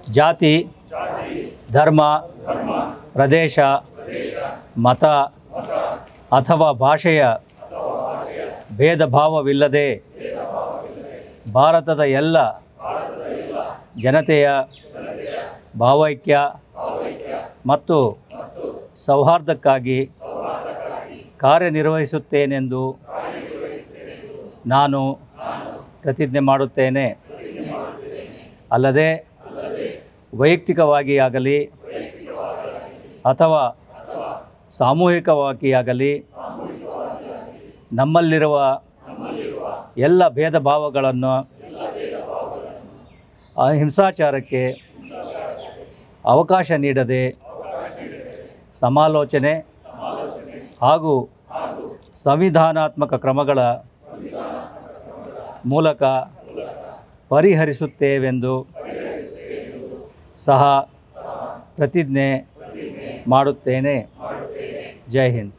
ಜಾತಿ, ಧರ್ಮ, ಪ್ರದೇಶ, ಮತ ಅಥವಾ ಭಾಷೆಯ ಭೇದ ಭಾವವಿಲ್ಲದೆ ಭಾರತದ ಎಲ್ಲ ಜನತೆಯ ಭಾವೈಕ್ಯ ಮತ್ತು ಸೌಹಾರ್ದಕ್ಕಾಗಿ ಕಾರ್ಯನಿರ್ವಹಿಸುತ್ತೇನೆಂದು ನಾನು ಪ್ರತಿಜ್ಞೆ ಮಾಡುತ್ತೇನೆ. ಅಲ್ಲದೆ ವೈಯಕ್ತಿಕವಾಗಿ ಆಗಲಿ ಅಥವಾ ಸಾಮೂಹಿಕವಾಗಿ ನಮ್ಮಲ್ಲಿರುವ ಎಲ್ಲ ಭೇದ ಭಾವಗಳನ್ನು ಹಿಂಸಾಚಾರಕ್ಕೆ ಅವಕಾಶ ನೀಡದೆ ಸಮಾಲೋಚನೆ ಹಾಗೂ ಸಂವಿಧಾನಾತ್ಮಕ ಕ್ರಮಗಳ ಮೂಲಕ ಪರಿಹರಿಸುತ್ತೇವೆಂದು ಸಹ ಪ್ರತಿಜ್ಞೆ ಮಾಡುತ್ತೇನೆ. ಜೈ ಹಿಂದ್.